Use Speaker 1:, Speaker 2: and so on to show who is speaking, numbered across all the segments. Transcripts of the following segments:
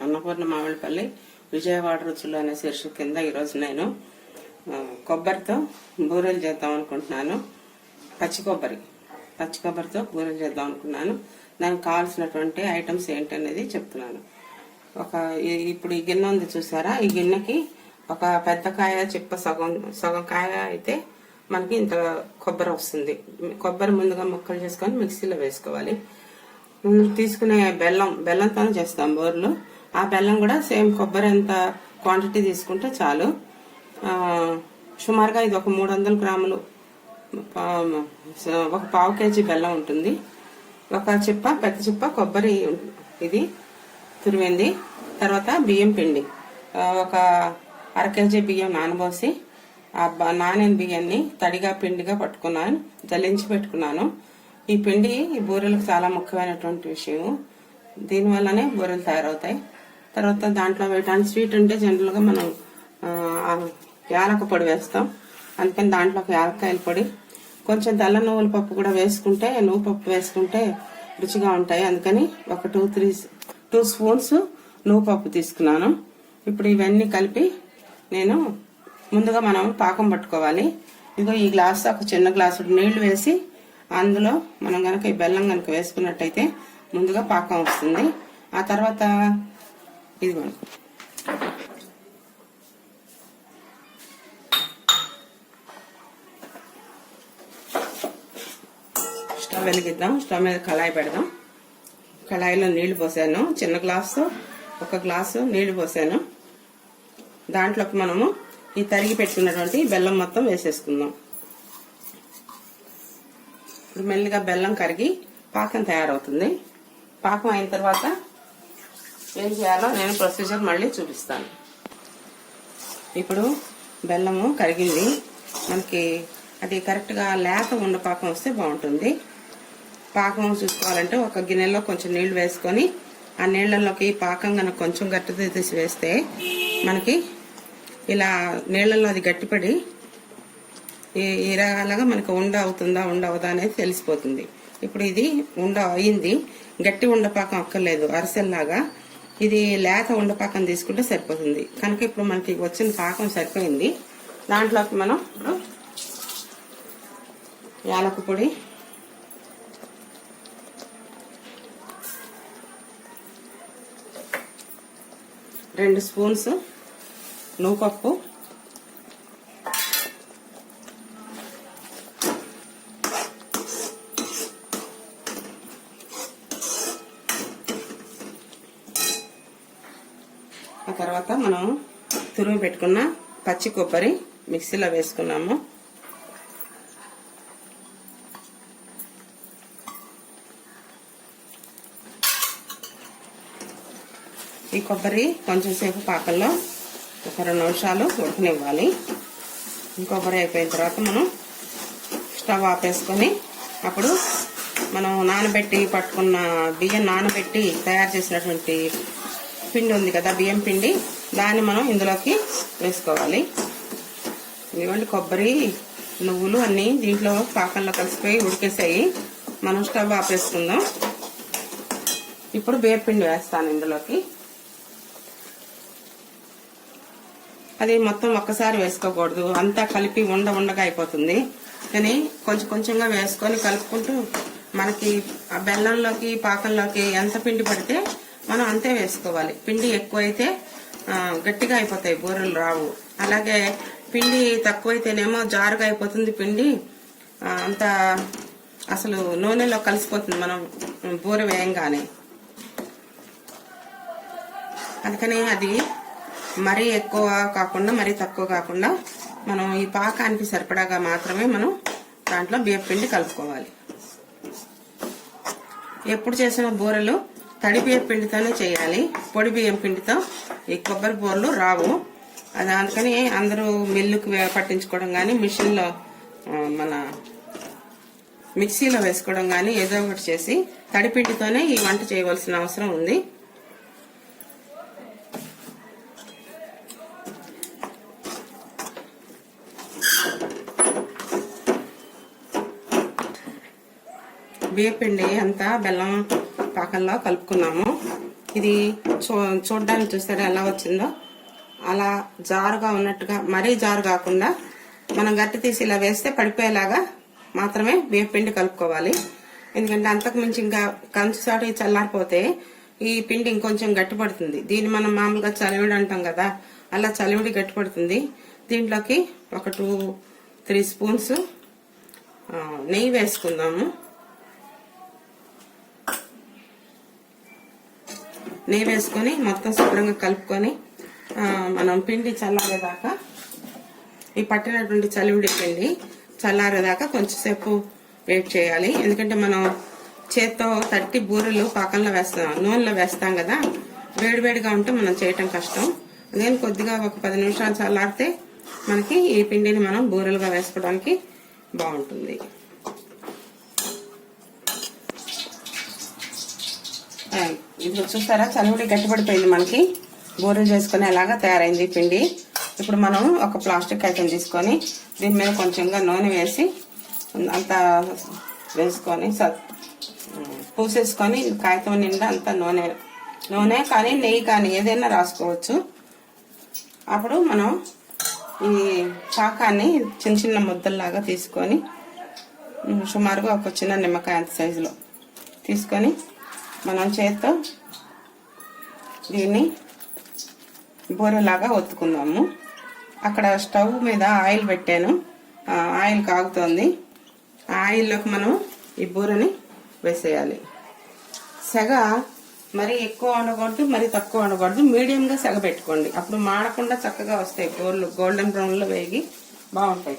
Speaker 1: అన్నపూర్ణ మామిడిపల్లి విజయవాడ రుచులు అనే శీర్షిక కింద ఈరోజు నేను కొబ్బరితో బూరెలు చేద్దాం అనుకుంటున్నాను. పచ్చి కొబ్బరితో బూరెలు చేద్దాం అనుకున్నాను. దానికి కావాల్సినటువంటి ఐటమ్స్ ఏంటనేది చెప్తున్నాను. ఇప్పుడు ఈ గిన్నె ఉంది చూసారా, ఈ గిన్నెకి ఒక పెద్ద కాయ చిప్ప సగం కాయ అయితే మనకి ఇంత కొబ్బరి వస్తుంది. కొబ్బరి ముందుగా ముక్కలు చేసుకొని మిక్సీలో వేసుకోవాలి. తీసుకునే బెల్లంతోనే చేస్తాం బూరెలు. ఆ బెల్లం కూడా సేమ్ కొబ్బరి ఎంత క్వాంటిటీ తీసుకుంటే చాలు. సుమారుగా ఇది ఒక 300 గ్రాములు, ఒక పావు కేజీ బెల్లం ఉంటుంది. ఒక పెద్ద చిప్ప కొబ్బరి ఇది తురిమింది. తర్వాత బియ్యం పిండి ఒక 1/2 కేజీ బియ్యం నానబోసి నానిన బియ్యాన్ని తడిగా పిండిగా పట్టుకున్నాను, జల్లించి పెట్టుకున్నాను. ఈ పిండి ఈ బూరెలకు చాలా ముఖ్యమైనటువంటి విషయం. దీనివల్లనే బూరెలు తయారవుతాయి. తర్వాత దాంట్లో వేయడానికి స్వీట్ ఉంటే జనరల్ గా మనం యాలక పొడి వేస్తాం. అందుకని దాంట్లో ఒక యాలక్కాయల పొడి, కొంచెం తెల్ల నువ్వుల పప్పు కూడా వేసుకుంటే, నువ్వు పప్పు వేసుకుంటే రుచిగా ఉంటాయి. అందుకని ఒక 2 స్పూన్స్ నువ్వు పప్పు తీసుకున్నాను. ఇప్పుడు ఇవన్నీ కలిపి నేను ముందుగా మనం పాకం పట్టుకోవాలి. ఇదిగో ఈ గ్లాస్, ఒక చిన్న గ్లాసు నీళ్లు వేసి అందులో మనం గనక ఈ బెల్లం గనక వేసుకున్నట్టయితే ముందుగా పాకం వస్తుంది. ఆ తర్వాత ఇది మనం స్టవ్ వెలిగిద్దాం. స్టవ్ మీద కళాయి పెడదాం. కళాయిలో నీళ్లు పోసాను. చిన్న గ్లాసు ఒక గ్లాసు నీళ్లు పోసాను. దాంట్లోకి మనము ఈ తరిగి పెట్టుకున్నటువంటి బెల్లం మొత్తం వేసేసుకుందాం. ఇప్పుడు మెల్లిగా బెల్లం కరిగి పాకం తయారవుతుంది. పాకం అయిన తర్వాత ఏం చేయాలో నేను ప్రొసీజర్ మళ్ళీ చూపిస్తాను. ఇప్పుడు బెల్లము కరిగింది. మనకి అది కరెక్ట్గా లేత ఉండ పాకం వస్తే బాగుంటుంది. పాకం చూసుకోవాలంటే ఒక గిన్నెలో కొంచెం నీళ్లు వేసుకొని ఆ నీళ్లలోకి పాకం కనుక కొంచెం గట్టిగా తీసి వేస్తే మనకి ఇలా నీళ్లలో అది గట్టిపడి ఇలాగా మనకి ఉండ అవుతుందా ఉండవదా అనేది తెలిసిపోతుంది. ఇప్పుడు ఇది ఉండ అయింది. గట్టి ఉండపాకం అక్కర్లేదు, అరిసెల్లాగా. ఇది లేత ఉండపాకం తీసుకుంటే సరిపోతుంది. కనుక ఇప్పుడు మనకి వచ్చిన పాకం సరిపోయింది. దాంట్లోకి మనం ఇప్పుడు యాలక పొడి, రెండు స్పూన్స్ నువ్వు పప్పు, ఆ తర్వాత మనం తురిమి పెట్టుకున్న పచ్చి కొబ్బరి మిక్సీలో వేసుకున్నాము. ఈ కొబ్బరి కొంచెం సేపు పాకల్లో ఒక 2 నిమిషాలు ఉడకనివ్వాలి. కొబ్బరి అయిపోయిన తర్వాత మనం స్టవ్ ఆపేసుకొని అప్పుడు మనం నానబెట్టి పట్టుకున్న బియ్యం నానబెట్టి తయారు చేసినటువంటి పిండి ఉంది కదా, బియ్యం పిండి, దాన్ని మనం ఇందులోకి వేసుకోవాలి. ఇదిగోండి కొబ్బరి నువ్వులు అన్నీ దీంట్లో పాకంలో కలిసిపోయి ఉడికేసాయి. మనం స్టవ్ ఆపేసుకుందాం. ఇప్పుడు బియ్యం పిండి వేస్తాను ఇందులోకి. అది మొత్తం ఒక్కసారి వేసుకోకూడదు, అంతా కలిపి ఉండగా అయిపోతుంది. కానీ కొంచెం కొంచెంగా వేసుకొని కలుపుకుంటూ మనకి ఆ బెల్లంలోకి పాకంలోకి ఎంత పిండి పడితే మనం అంతే వేసుకోవాలి. పిండి ఎక్కువైతే గట్టిగా అయిపోతాయి, బూరెలు రావు. అలాగే పిండి తక్కువైతేనేమో జారుగా అయిపోతుంది. పిండి అంత అసలు నూనెలో కలిసిపోతుంది మనం బూరె వేయంగానే. అందుకని అది మరీ ఎక్కువ కాకుండా మరీ తక్కువ కాకుండా మనం ఈ పాకానికి సరిపడాగా మాత్రమే మనం దాంట్లో బియ్యం పిండి కలుపుకోవాలి. ఎప్పుడు చేసిన బూరెలు తడి బియ్యం పిండితోనే చేయాలి. పొడి బియ్యం పిండితో ఈ కొబ్బరి బూరెలు రావు. అది అందుకని అందరూ మిల్లుకు పట్టించుకోవడం కానీ, మిషన్లో మన మిక్సీలో వేసుకోవడం కానీ ఏదో ఒకటి చేసి తడి పిండితోనే ఈ వంట చేయవలసిన అవసరం ఉంది. బియ్యపిండి అంతా బెల్లం పాకంలో కలుపుకున్నాము. ఇది చూడడానికి చూస్తారా ఎలా వచ్చిందో, అలా జారుగా ఉన్నట్టుగా, మరీ జారు కాకుండా మనం గట్టి తీసి ఇలా వేస్తే పడిపోయేలాగా మాత్రమే బియ్యం పిండి కలుపుకోవాలి. ఎందుకంటే అంతకు మించి ఇంకా కంచుసాటు చల్లారిపోతే ఈ పిండి ఇంకొంచెం గట్టిపడుతుంది. దీన్ని మనం మామూలుగా చలివిడి అంటాం కదా, అలా చలివిడి గట్టిపడుతుంది. దీంట్లోకి ఒక 2-3 స్పూన్స్ నెయ్యి వేసుకుందాము. నెయ్యి వేసుకొని మొత్తం శుభ్రంగా కలుపుకొని మనం పిండి చల్లారేదాకా, ఈ పట్టినటువంటి చలివిడి పిండి చల్లారేదాకా కొంచెంసేపు వెయిట్ చేయాలి. ఎందుకంటే మనం చేత్తో తట్టి బూరెలు పాకంలో వేస్తాం, నూనెలో వేస్తాం కదా, వేడివేడిగా ఉంటే మనం చేయటం కష్టం. అందుకని కొద్దిగా ఒక 10 నిమిషాలు చల్లారితే మనకి ఈ పిండిని మనం బూరెలుగా వేసుకోవడానికి బాగుంటుంది. ఇప్పుడు చూస్తారా చలివిడి గట్టిపడిపోయింది, మనకి బూరెలు చేసుకుని ఎలాగా తయారైంది పిండి. ఇప్పుడు మనం ఒక ప్లాస్టిక్ ఐటెం తీసుకొని దీని మీద కొంచెంగా నూనె వేసి అంతా వేసుకొని పూసేసుకొని కాగితం నిండా అంతా నూనె కానీ నెయ్యి కానీ ఏదైనా రాసుకోవచ్చు. అప్పుడు మనం ఈ పాకాన్ని చిన్న చిన్న ముద్దల్లాగా తీసుకొని సుమారుగా ఒక చిన్న నిమ్మకాయ అంత సైజులో తీసుకొని మనం చేత్తో దీన్ని బూరెలాగా ఒత్తుకుందాము. అక్కడ స్టవ్ మీద ఆయిల్ పెట్టాను, ఆయిల్ కాగుతోంది. ఆ ఆయిల్లోకి మనం ఈ బూరెని వేసేయాలి. సెగ మరి ఎక్కువ ఉండకూడదు, మరి తక్కువ ఉండకూడదు, మీడియంగా సెగ పెట్టుకోండి. అప్పుడు మాడకుండా చక్కగా వస్తాయి బూరెలు, గోల్డెన్ బ్రౌన్లో వేగి బాగుంటాయి.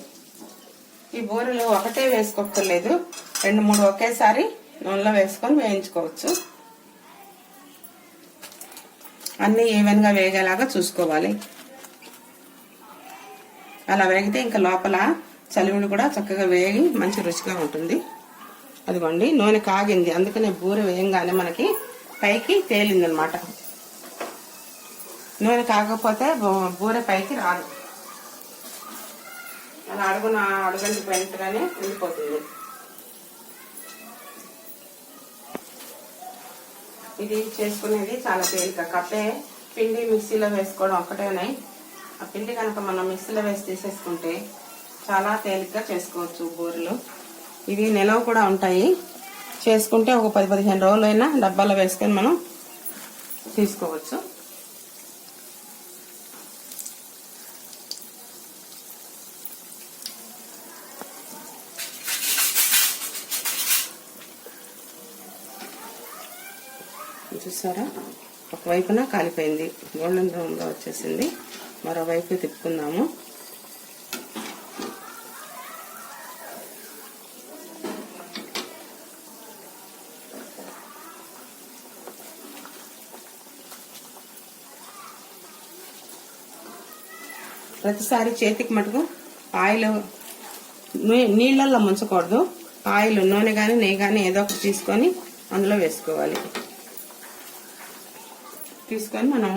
Speaker 1: ఈ బూరెలు ఒకటే వేసుకోక్కర్లేదు, 2-3 ఒకేసారి నూనెలో వేసుకొని వేయించుకోవచ్చు. అన్నీ ఈవెన్గా వేగేలాగా చూసుకోవాలి. అలా వేగితే ఇంకా లోపల చలివిడి కూడా చక్కగా వేగి మంచి రుచిగా ఉంటుంది. అదిగోండి నూనె కాగింది, అందుకనే బూరె వేయంగానే మనకి పైకి తేలిందనమాట. నూనె కాకపోతే బూరె పైకి రాదు, అలా అడుగంటి పెంటగానే ఉండిపోతుంది. ఇది చేసుకునేది చాలా తేలిక. కప్పే పిండి మిక్సీలో వేసుకోవడం ఒక్కటేనాయి. ఆ పిండి కనుక మనం మిక్సీలో వేసి తీసేసుకుంటే చాలా తేలిగ్గా చేసుకోవచ్చు బూరెలు. ఇవి నిలవ కూడా ఉంటాయి, చేసుకుంటే ఒక 10-15 రోజులైనా డబ్బాలో వేసుకొని మనం తీసుకోవచ్చు. చూసారా, ఒకవైపున కాలిపోయింది, గోల్డెన్ బ్రౌన్గా వచ్చేసింది. మరోవైపు తిప్పుకుందాము. ప్రతిసారి చేతికి మటుకు ఆయిల్ నీళ్ళల్లో ముంచకూడదు. ఆయిల్ నూనె కానీ నెయ్యి కానీ ఏదో ఒకటి తీసుకొని అందులో వేసుకోవాలి. తీసుకొని మనం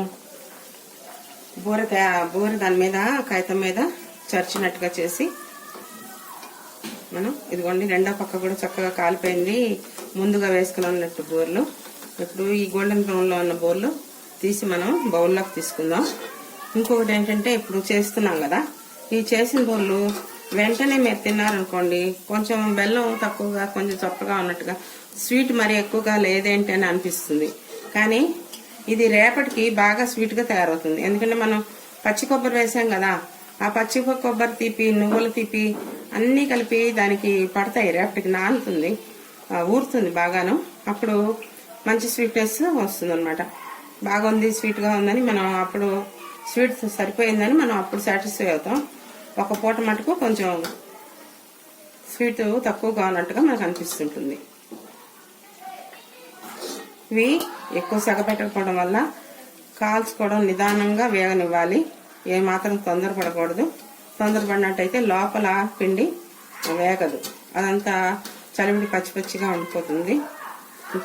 Speaker 1: బూరె దాని మీద కాగితం మీద చర్చినట్టుగా చేసి మనం ఇదిగోండి రెండో పక్క కూడా చక్కగా కాలిపోయింది. ముందుగా వేసుకుని ఉన్నట్టు బూరెలు ఇప్పుడు ఈ గోల్డెన్ బ్రౌన్లో ఉన్న బూరెలు తీసి మనం బౌల్లోకి తీసుకుందాం. ఇంకొకటి ఏంటంటే ఇప్పుడు చేస్తున్నాం కదా, ఈ చేసిన బూరెలు వెంటనే మీరు తిన్నారనుకోండి కొంచెం బెల్లం తక్కువగా కొంచెం చప్పగా ఉన్నట్టుగా, స్వీట్ మరి ఎక్కువగా లేదేంటి అని అనిపిస్తుంది. కానీ ఇది రేపటికి బాగా స్వీట్గా తయారవుతుంది. ఎందుకంటే మనం పచ్చి కొబ్బరి వేసాం కదా, ఆ పచ్చి కొబ్బరి తీపి, నువ్వుల తీపి అన్నీ కలిపి దానికి పడతాయి. రేపటికి నానుతుంది, ఊరుతుంది బాగాను. అప్పుడు మంచి స్వీట్నెస్ వస్తుంది అనమాట. బాగుంది, స్వీట్గా ఉందని మనం అప్పుడు స్వీట్ సరిపోయిందని మనం అప్పుడు సాటిస్ఫై అవుతాం. ఒక పూట మటుకు కొంచెం స్వీట్ తక్కువగా ఉన్నట్టుగా మనకు అనిపిస్తుంటుంది. ఇవి ఎక్కువ సెగ పెట్టకపోవడం వల్ల కాల్చుకోవడం నిదానంగా వేగనివ్వాలి. ఏమాత్రం తొందరపడకూడదు. తొందరపడినట్టయితే లోపల పిండి వేగదు, అదంతా చలివిడి పచ్చి పచ్చిగా ఉండిపోతుంది,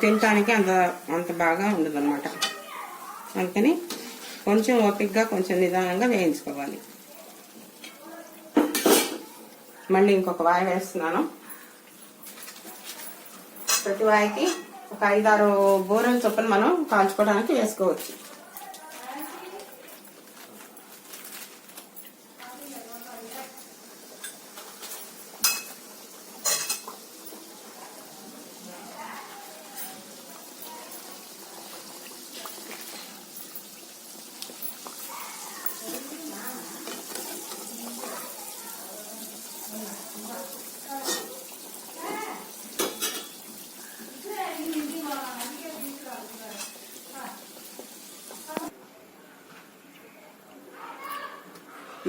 Speaker 1: తినటానికి అంత బాగా ఉండదు అనమాట. అందుకని కొంచెం ఓపికగా కొంచెం నిదానంగా వేయించుకోవాలి. మళ్ళీ ఇంకొక వాయి వేస్తున్నాను. ప్రతి వాయికి ఒక 5-6 బూరెల చొప్పున మనం కాల్చుకోవడానికి వేసుకోవచ్చు.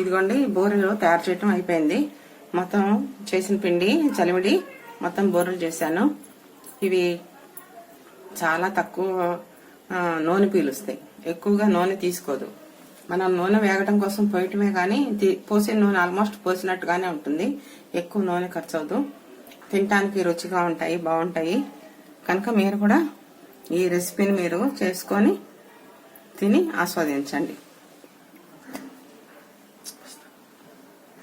Speaker 1: ఇదిగోండి బూరెలు తయారు చేయటం అయిపోయింది. మొత్తం చేసిన పిండి చలివిడి మొత్తం బూరెలు చేశాను. ఇవి చాలా తక్కువ నూనె పీలుస్తాయి, ఎక్కువగా నూనె తీసుకోదు. మనం నూనె వేగటం కోసం పోయటమే కానీ పోసిన నూనె ఆల్మోస్ట్ పోసినట్టుగానే ఉంటుంది. ఎక్కువ నూనె ఖర్చు అవదు, తినటానికి రుచిగా ఉంటాయి, బాగుంటాయి. కనుక మీరు కూడా ఈ రెసిపీని మీరు చేసుకొని తిని ఆస్వాదించండి.